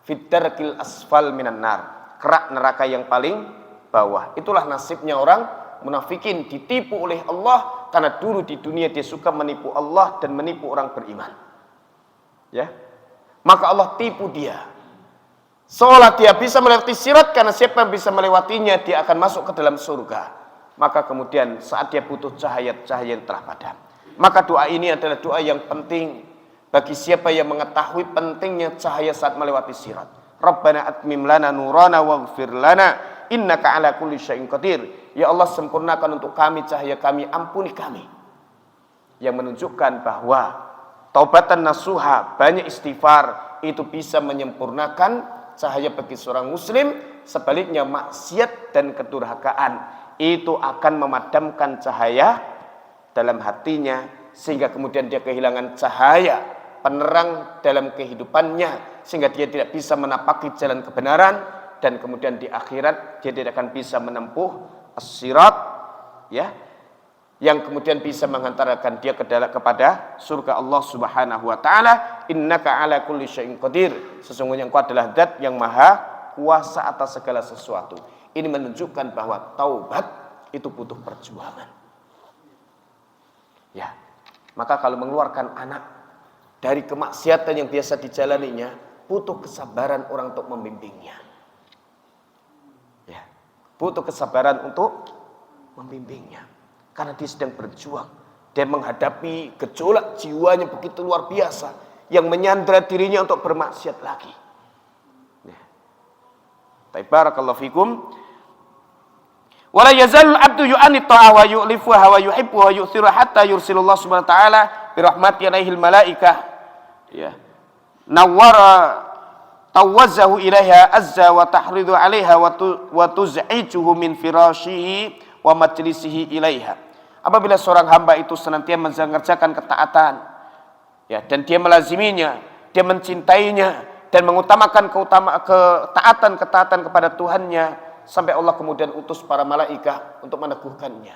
fiddarkil asfal minan nar, kerak neraka yang paling bawah. Itulah nasibnya orang munafikin, ditipu oleh Allah karena dulu di dunia dia suka menipu Allah dan menipu orang beriman. Ya. Maka Allah tipu dia. Seolah dia bisa melewati sirat karena siapa yang bisa melewatinya dia akan masuk ke dalam surga. Maka kemudian saat dia butuh cahaya yang telah padam. Maka doa ini adalah doa yang penting bagi siapa yang mengetahui pentingnya cahaya saat melewati sirat. Rabbana atmim lana nurana waghfir lana innaka ala kulli syai'in qadir. Ya Allah, sempurnakan untuk kami cahaya kami, ampuni kami. Yang menunjukkan bahwa taubatan nasuha, banyak istighfar, itu bisa menyempurnakan cahaya bagi seorang muslim. Sebaliknya maksiat dan kedurhakaan itu akan memadamkan cahaya dalam hatinya, sehingga kemudian dia kehilangan cahaya penerang dalam kehidupannya, sehingga dia tidak bisa menapaki jalan kebenaran, dan kemudian di akhirat dia tidak akan bisa menempuh as-sirat, ya, yang kemudian bisa menghantarkan dia kepada surga Allah Subhanahu wa taala. Innaka ala kulli syai'in qadir. Sesungguhnya Engkau adalah zat yang maha kuasa atas segala sesuatu. Ini menunjukkan bahwa taubat itu butuh perjuangan. Ya. Maka kalau mengeluarkan anak dari kemaksiatan yang biasa dijalaninya, butuh kesabaran orang untuk membimbingnya. Ya. Butuh kesabaran untuk membimbingnya. Karena dia sedang berjuang. Dia menghadapi gejolak jiwanya begitu luar biasa, yang menyandra dirinya untuk bermaksiat lagi. Ya. Barakallahu fikum. Wala yazalul abdu yu'ani ta'a wa yu'lifuha wa yuhibbu wa yu'thiru hatta yursilullah subhanahu wa ta'ala birahmati alaihil malaikah. Ya. Nawwara tawazzahu ilaiha azza wa tahridu alaiha wa tuz'ijuhu min firashihi wa majlisihi ilaiha. Apabila seorang hamba itu senantiasa mengerjakan ketaatan, ya, dan dia melaziminya, dia mencintainya dan mengutamakan ketaatan kepada Tuhannya, sampai Allah kemudian utus para malaikat untuk meneguhkannya,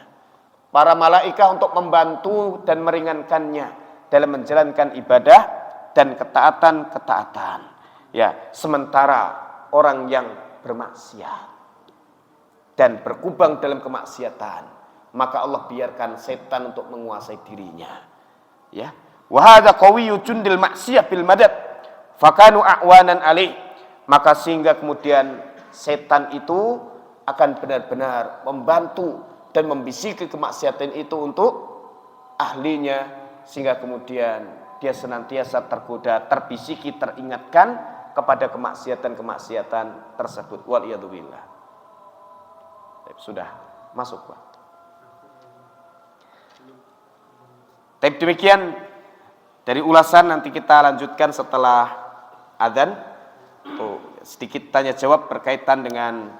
para malaikat untuk membantu dan meringankannya dalam menjalankan ibadah dan ketaatan. Ya, sementara orang yang bermaksiat dan berkubang dalam kemaksiatan, maka Allah biarkan setan untuk menguasai dirinya. Ya, wa hadza qawiyyu jundil maksiyah bil madad fakanu a'wanan alaih. Maka sehingga kemudian setan itu akan benar-benar membantu dan membisiki kemaksiatan itu untuk ahlinya, sehingga kemudian dia senantiasa tergoda, terbisiki, teringatkan kepada kemaksiatan tersebut. Waliyadzubillah. Sudah masuk, Pak. Tapi demikian dari ulasan, nanti kita lanjutkan setelah adzan. Sedikit tanya jawab berkaitan dengan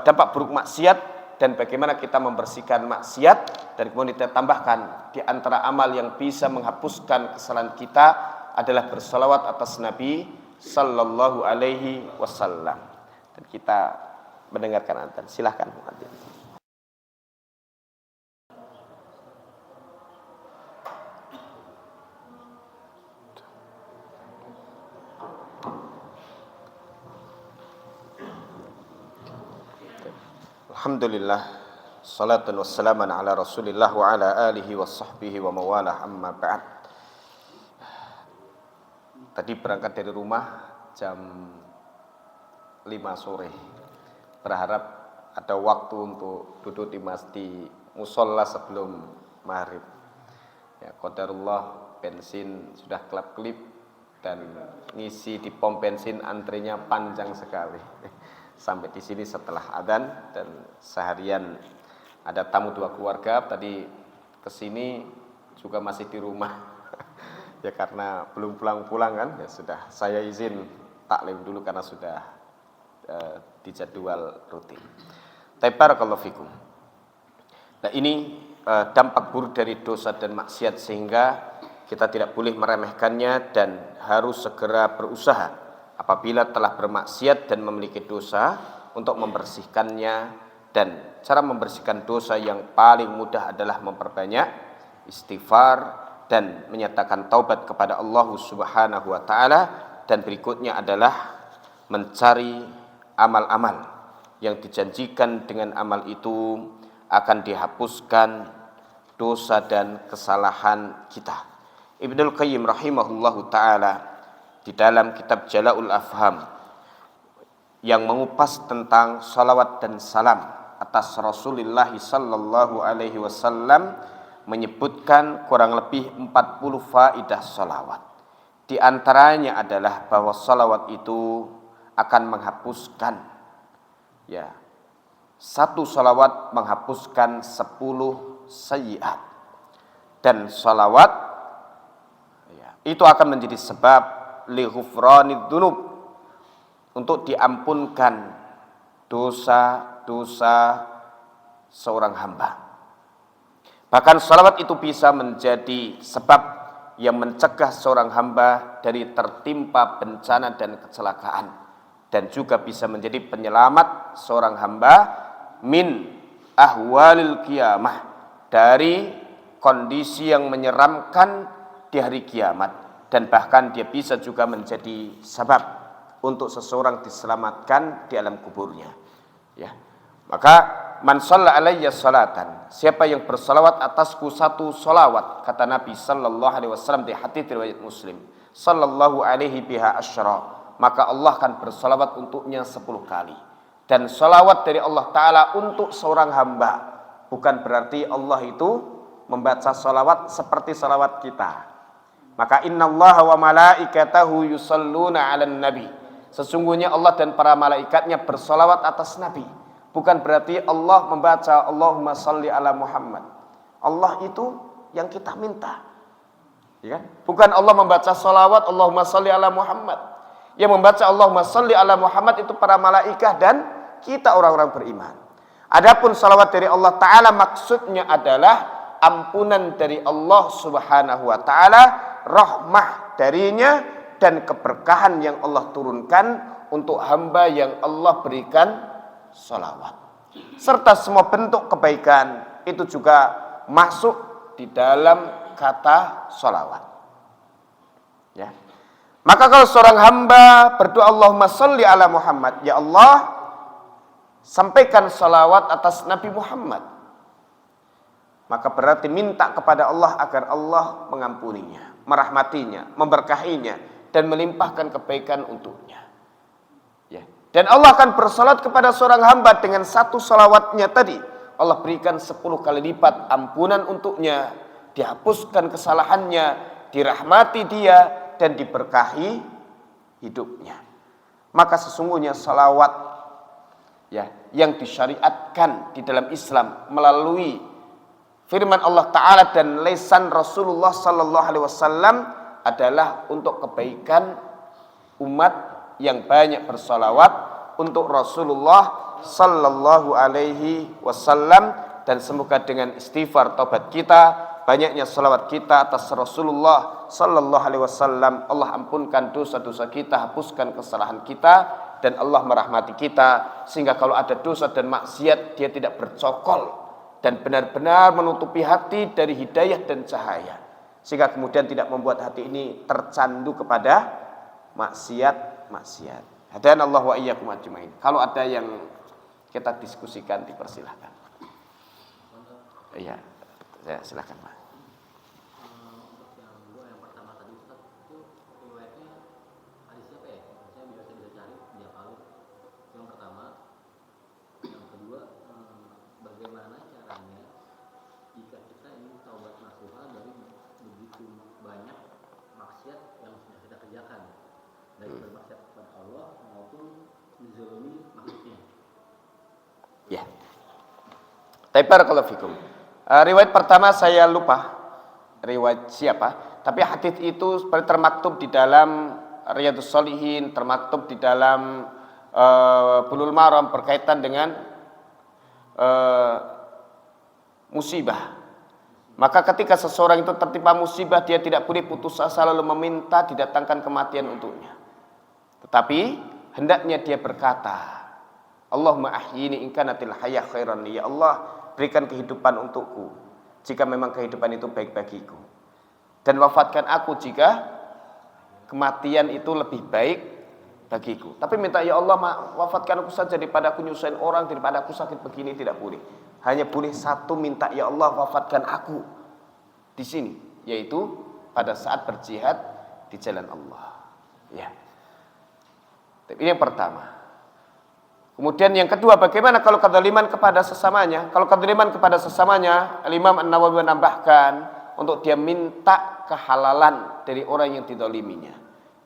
dampak buruk maksiat dan bagaimana kita membersihkan maksiat, dan kemudian kita tambahkan di antara amal yang bisa menghapuskan kesalahan kita adalah bersalawat atas Nabi sallallahu alaihi wasallam. Dan kita mendengarkan adzan. Silahkan muadzin. Alhamdulillah, salatan wassalaman ala Rasulillah wa ala alihi wa sahbihi wa mawalah, amma ba'd. Tadi berangkat dari rumah jam 5 sore. Berharap ada waktu untuk duduk di masjid musola sebelum maghrib. Ya, qadarullah, bensin sudah kelap-kelip dan ngisi di pom bensin antrinya panjang sekali. Sampai di sini setelah adzan, dan seharian ada tamu 2 keluarga. Tadi kesini juga masih di rumah. Ya, karena belum pulang-pulang kan, ya sudah saya izin taklim dulu karena sudah dijadwal rutin. Barakallahu fikum. Nah, ini dampak buruk dari dosa dan maksiat, sehingga kita tidak boleh meremehkannya dan harus segera berusaha apabila telah bermaksiat dan memiliki dosa untuk membersihkannya. Dan cara membersihkan dosa yang paling mudah adalah memperbanyak istighfar dan menyatakan taubat kepada Allah Subhanahu wa taala, dan berikutnya adalah mencari amal-amal yang dijanjikan dengan amal itu akan dihapuskan dosa dan kesalahan kita. Ibnul Qayyim rahimahullahu taala di dalam kitab Jala'ul Afham yang mengupas tentang salawat dan salam atas Rasulullah sallallahu alaihi wasallam menyebutkan kurang lebih 40 faidah salawat. Di antaranya adalah bahwa salawat itu akan menghapuskan, ya, 1 salawat menghapuskan 10 sayyiat. Dan salawat, ya, itu akan menjadi sebab li ghufranid dzunub, untuk diampunkan dosa-dosa seorang hamba. Bahkan salawat itu bisa menjadi sebab yang mencegah seorang hamba dari tertimpa bencana dan kecelakaan, dan juga bisa menjadi penyelamat seorang hamba min ahwalil qiyamah, dari kondisi yang menyeramkan di hari kiamat, dan bahkan dia bisa juga menjadi sebab untuk seseorang diselamatkan di alam kuburnya. Ya, maka man shalla alayya salatan, siapa yang bersalawat atasku 1 salawat, kata Nabi sallallahu alaihi wasallam di hadits riwayat Muslim, sallallahu alaihi biha asyra, maka Allah akan bersalawat untuknya 10 kali. Dan salawat dari Allah taala untuk seorang hamba bukan berarti Allah itu membaca salawat seperti salawat kita. Maka innallaha wa malaikatahu yusalluna 'alan nabi, Sesungguhnya Allah dan para malaikatnya bersolawat atas Nabi. Bukan berarti Allah membaca Allahumma salli ala Muhammad. Allah itu yang kita minta, ya kan? Bukan Allah membaca solawat Allahumma salli ala Muhammad. Yang membaca Allahumma salli ala Muhammad itu para malaikat dan kita orang-orang beriman. Adapun salawat dari Allah Ta'ala maksudnya adalah ampunan dari Allah Subhanahu wa Ta'ala, rahmah darinya, dan keberkahan yang Allah turunkan untuk hamba yang Allah berikan salawat. Serta semua bentuk kebaikan itu juga masuk di dalam kata salawat. Ya. Maka kalau seorang hamba berdoa Allahumma sholli ala Muhammad, ya Allah, sampaikan salawat atas Nabi Muhammad, maka berarti minta kepada Allah agar Allah mengampuninya, merahmatinya, memberkahinya, dan melimpahkan kebaikan untuknya. Ya. Dan Allah akan bersalat kepada seorang hamba dengan satu salawatnya tadi. Allah berikan 10 kali lipat ampunan untuknya, dihapuskan kesalahannya, dirahmati dia, dan diberkahi hidupnya. Maka sesungguhnya salawat, ya, yang disyariatkan di dalam Islam melalui firman Allah Ta'ala dan lisan Rasulullah Sallallahu Alaihi Wasallam adalah untuk kebaikan umat yang banyak bersalawat untuk Rasulullah Sallallahu Alaihi Wasallam, dan semoga dengan istighfar taubat kita, banyaknya salawat kita atas Rasulullah Sallallahu Alaihi Wasallam, Allah ampunkan dosa-dosa kita, hapuskan kesalahan kita, dan Allah merahmati kita, sehingga kalau ada dosa dan maksiat dia tidak bercokol dan benar-benar menutupi hati dari hidayah dan cahaya, sehingga kemudian tidak membuat hati ini tercandu kepada maksiat. Hadana Allah wa iyyakum ajmain. Kalau ada yang kita diskusikan dipersilahkan. Iya, ya, silakan Pak. Yang pertama tadi Ustaz, itu riwayatnya hadis siapa ya? Saya bisa cari dia palu. Yang pertama, yang kedua, bagaimana caranya jika kita ingin taubat nasuha dari begitu banyak maksiat yang sudah kita kerjakan, dari bermaksiat kepada Allah maupun menzalimi makhluknya. Ya. Barakallahu fikum. Riwayat pertama saya lupa riwayat siapa, tapi hadis itu termaktub di dalam Riyadhus Shalihin, termaktub di dalam Bulughul Maram berkaitan dengan musibah. Maka ketika seseorang itu tertimpa musibah, dia tidak boleh putus asa lalu meminta didatangkan kematian untuknya. Tetapi hendaknya dia berkata, Allahumma ahyini in kanatil hayah khairan li, ya Allah, berikan kehidupan untukku jika memang kehidupan itu baik bagiku, dan wafatkan aku jika kematian itu lebih baik bagiku. Tapi minta, ya Allah, wafatkan aku saja daripada aku nyusahin orang, daripada aku sakit begini, tidak boleh. Hanya boleh satu minta, ya Allah, wafatkan aku di sini, yaitu pada saat berjihad di jalan Allah. Ya. Ini yang pertama. Kemudian yang kedua, bagaimana kalau kedzaliman kepada sesamanya? Kalau kedzaliman kepada sesamanya, Imam An-Nawawi menambahkan untuk dia minta kehalalan dari orang yang dizaliminya.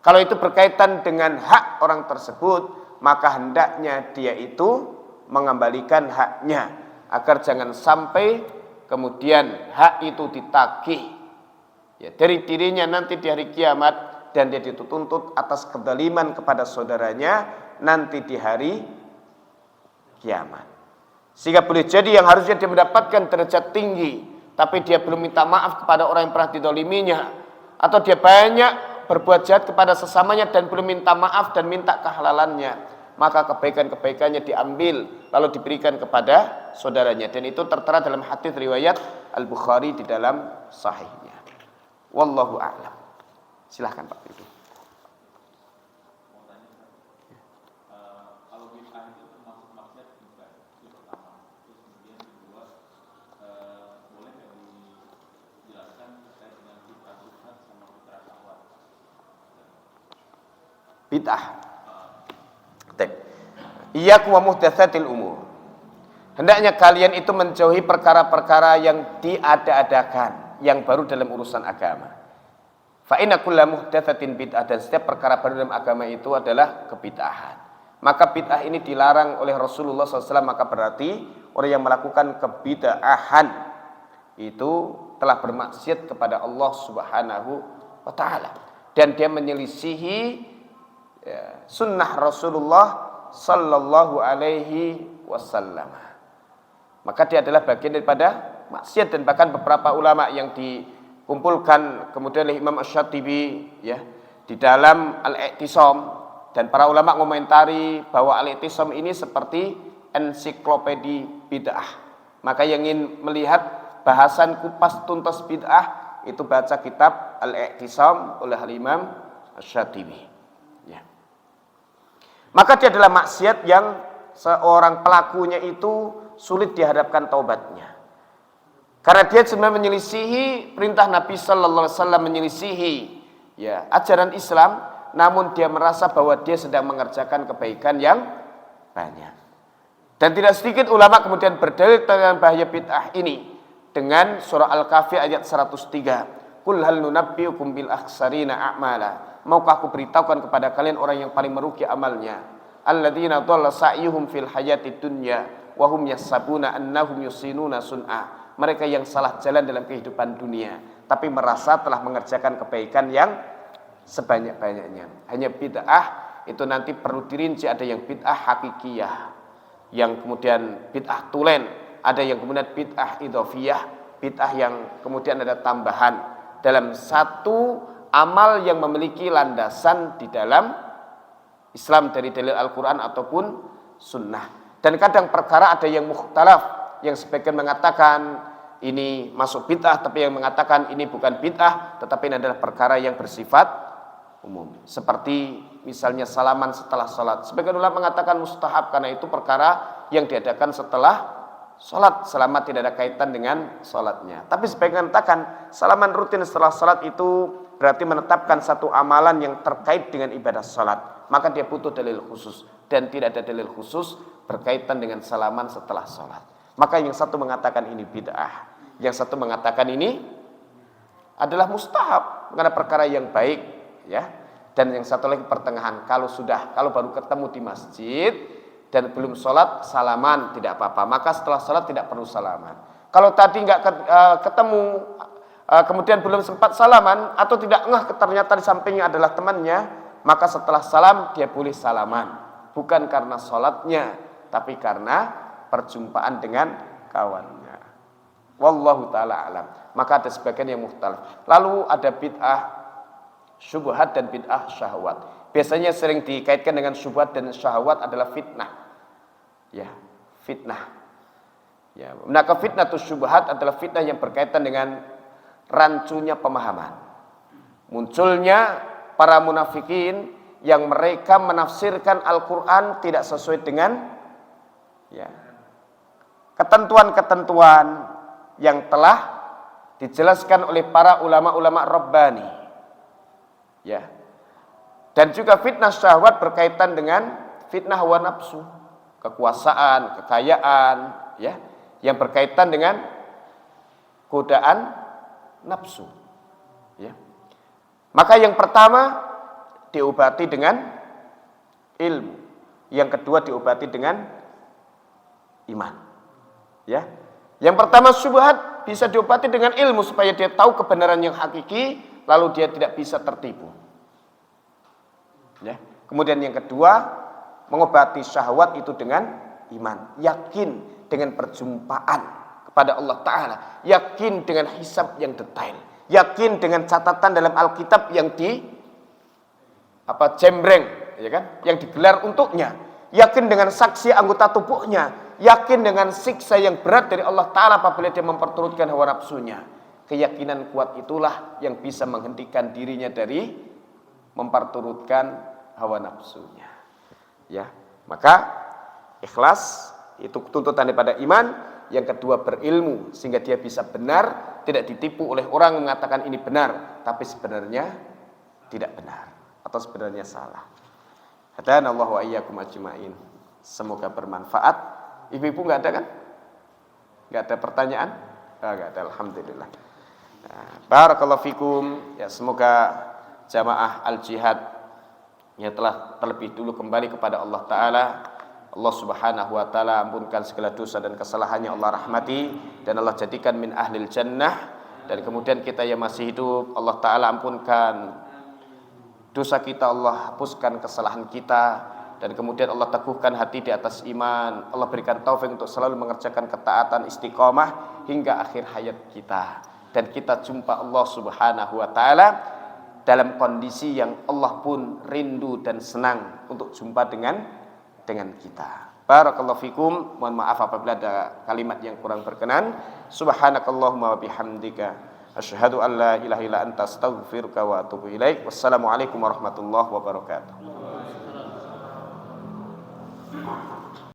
Kalau itu berkaitan dengan hak orang tersebut, maka hendaknya dia itu mengembalikan haknya, agar jangan sampai kemudian hak itu ditagih, ya, dari dirinya nanti di hari kiamat, dan dia dituntut atas kedzaliman kepada saudaranya nanti di hari kiamat. Sehingga boleh jadi yang harusnya dia mendapatkan derajat tinggi, tapi dia belum minta maaf kepada orang yang pernah dizaliminya, atau dia banyak berbuat jahat kepada sesamanya dan belum minta maaf dan minta kehalalannya, maka kebaikan-kebaikannya diambil lalu diberikan kepada saudaranya. Dan itu tertera dalam hadis riwayat Al-Bukhari di dalam sahihnya. Wallahu a'lam. Silahkan Pak Ibu. Bid'ah. Iyyakum wa muhdatsatil umur. Hendaknya kalian itu menjauhi perkara-perkara yang diada-adakan, yang baru dalam urusan agama. Fa inna kulla muhdatsatin bid'ah, dan setiap perkara baru dalam agama itu adalah kebid'ahan. Maka bid'ah ini dilarang oleh Rasulullah SAW, maka berarti orang yang melakukan kebid'ahan itu telah bermaksiat kepada Allah Subhanahu wa taala, dan dia menyelisihi sunnah Rasulullah sallallahu alaihi wasallam. Maka dia adalah bagian daripada maksiat. Dan bahkan beberapa ulama yang dikumpulkan kemudian oleh Imam Asy-Syatibi ya di dalam Al-I'tisam, dan para ulama komentari bahwa Al-I'tisam ini seperti ensiklopedi bid'ah. Maka yang ingin melihat bahasan kupas tuntas bid'ah itu baca kitab Al-I'tisam oleh Imam Asy-Syatibi ya. Maka dia adalah maksiat yang seorang pelakunya itu sulit dihadapkan taubatnya, karena dia sebenarnya menyelisihi perintah Nabi sallallahu alaihi wasallam, menyelisihi ya ajaran Islam, namun dia merasa bahwa dia sedang mengerjakan kebaikan yang banyak. Dan tidak sedikit ulama kemudian berdalil tentang bahaya bid'ah ini dengan surah Al-Kahfi ayat 103. Qul hal nunabbiukum bil akhsarina a'mala. Maukah aku beritahukan kepada kalian orang yang paling merugi amalnya? Alladzina dhalla sa'yuhum fil hayatid dunya wa hum yahsabuna annahum yusinuna sun'a. Mereka yang salah jalan dalam kehidupan dunia, tapi merasa telah mengerjakan kebaikan yang sebanyak-banyaknya. Hanya bid'ah itu nanti perlu dirinci, ada yang bid'ah hakikiyah, yang kemudian bid'ah tulen, ada yang kemudian bid'ah idhofiyah, bid'ah yang kemudian ada tambahan dalam satu amal yang memiliki landasan di dalam Islam dari dalil Al-Quran ataupun sunnah. Dan kadang perkara ada yang mukhtalaf, yang sebagian mengatakan ini masuk bid'ah, tapi yang mengatakan ini bukan bid'ah, tetapi ini adalah perkara yang bersifat umum. Seperti misalnya salaman setelah sholat, sebagian ulama mengatakan mustahab karena itu perkara yang diadakan setelah sholat selama tidak ada kaitan dengan sholatnya. Tapi sebagian mengatakan salaman rutin setelah sholat itu berarti menetapkan satu amalan yang terkait dengan ibadah sholat, maka dia butuh dalil khusus, dan tidak ada dalil khusus berkaitan dengan salaman setelah sholat. Maka yang satu mengatakan ini bid'ah, yang satu mengatakan ini adalah mustahab karena perkara yang baik ya. Dan yang satu lagi pertengahan, kalau baru ketemu di masjid dan belum sholat salaman tidak apa-apa, maka setelah sholat tidak perlu salaman. Kalau tadi nggak ketemu kemudian belum sempat salaman atau tidak ngeh ternyata di sampingnya adalah temannya, maka setelah salam dia boleh salaman, bukan karena sholatnya tapi karena perjumpaan dengan kawannya. Wallahu ta'ala alam. Maka ada sebagian yang mukhtalaf. Lalu ada bid'ah syubhat dan bid'ah syahwat. Biasanya sering dikaitkan dengan syubhat dan syahwat adalah fitnah. Ya, fitnah. Ya, maka fitnah atau syubhat adalah fitnah yang berkaitan dengan rancunya pemahaman. Munculnya para munafikin yang mereka menafsirkan Al-Quran tidak sesuai dengan ya ketentuan-ketentuan yang telah dijelaskan oleh para ulama-ulama Rabbani ya. Dan juga fitnah syahwat berkaitan dengan fitnah hawa nafsu, kekuasaan, kekayaan ya, yang berkaitan dengan godaan nafsu ya. Maka yang pertama diobati dengan ilmu, yang kedua diobati dengan iman ya. Yang pertama syubhat bisa diobati dengan ilmu supaya dia tahu kebenaran yang hakiki, lalu dia tidak bisa tertipu ya. Kemudian yang kedua mengobati syahwat itu dengan iman, yakin dengan perjumpaan kepada Allah Ta'ala, yakin dengan hisab yang detail, yakin dengan catatan dalam Alkitab yang jembreng ya kan, yang digelar untuknya, yakin dengan saksi anggota tubuhnya, yakin dengan siksa yang berat dari Allah Ta'ala apabila dia memperturutkan hawa nafsunya. Keyakinan kuat itulah yang bisa menghentikan dirinya dari memperturutkan hawa nafsunya ya. Maka ikhlas itu tuntutan daripada iman. Yang kedua berilmu sehingga dia bisa benar, tidak ditipu oleh orang yang mengatakan ini benar tapi sebenarnya tidak benar atau sebenarnya salah. Hadanallahu wa iyyakum ajmain. Semoga bermanfaat. Ibu-ibu nggak ada kan? Nggak ada pertanyaan? Nggak ada, alhamdulillah. Barakallahu fikum. Ya, semoga jamaah al-jihad yang telah terlebih dulu kembali kepada Allah Ta'ala, Allah Subhanahu wa Ta'ala ampunkan segala dosa dan kesalahannya, Allah rahmati dan Allah jadikan min ahlil jannah. Dan kemudian kita yang masih hidup, Allah Ta'ala ampunkan dosa kita, Allah hapuskan kesalahan kita, dan kemudian Allah teguhkan hati di atas iman. Allah berikan taufik untuk selalu mengerjakan ketaatan istiqomah hingga akhir hayat kita, dan kita jumpa Allah Subhanahu wa Ta'ala dalam kondisi yang Allah pun rindu dan senang untuk jumpa dengan kita. Barakallahu fikum. Mohon maaf apabila ada kalimat yang kurang berkenan. Subhanakallahumma wa bihamdika asyhadu an la ilaha illa anta astaghfiruka wa atubu ilaik. Wassalamualaikum warahmatullahi wabarakatuh.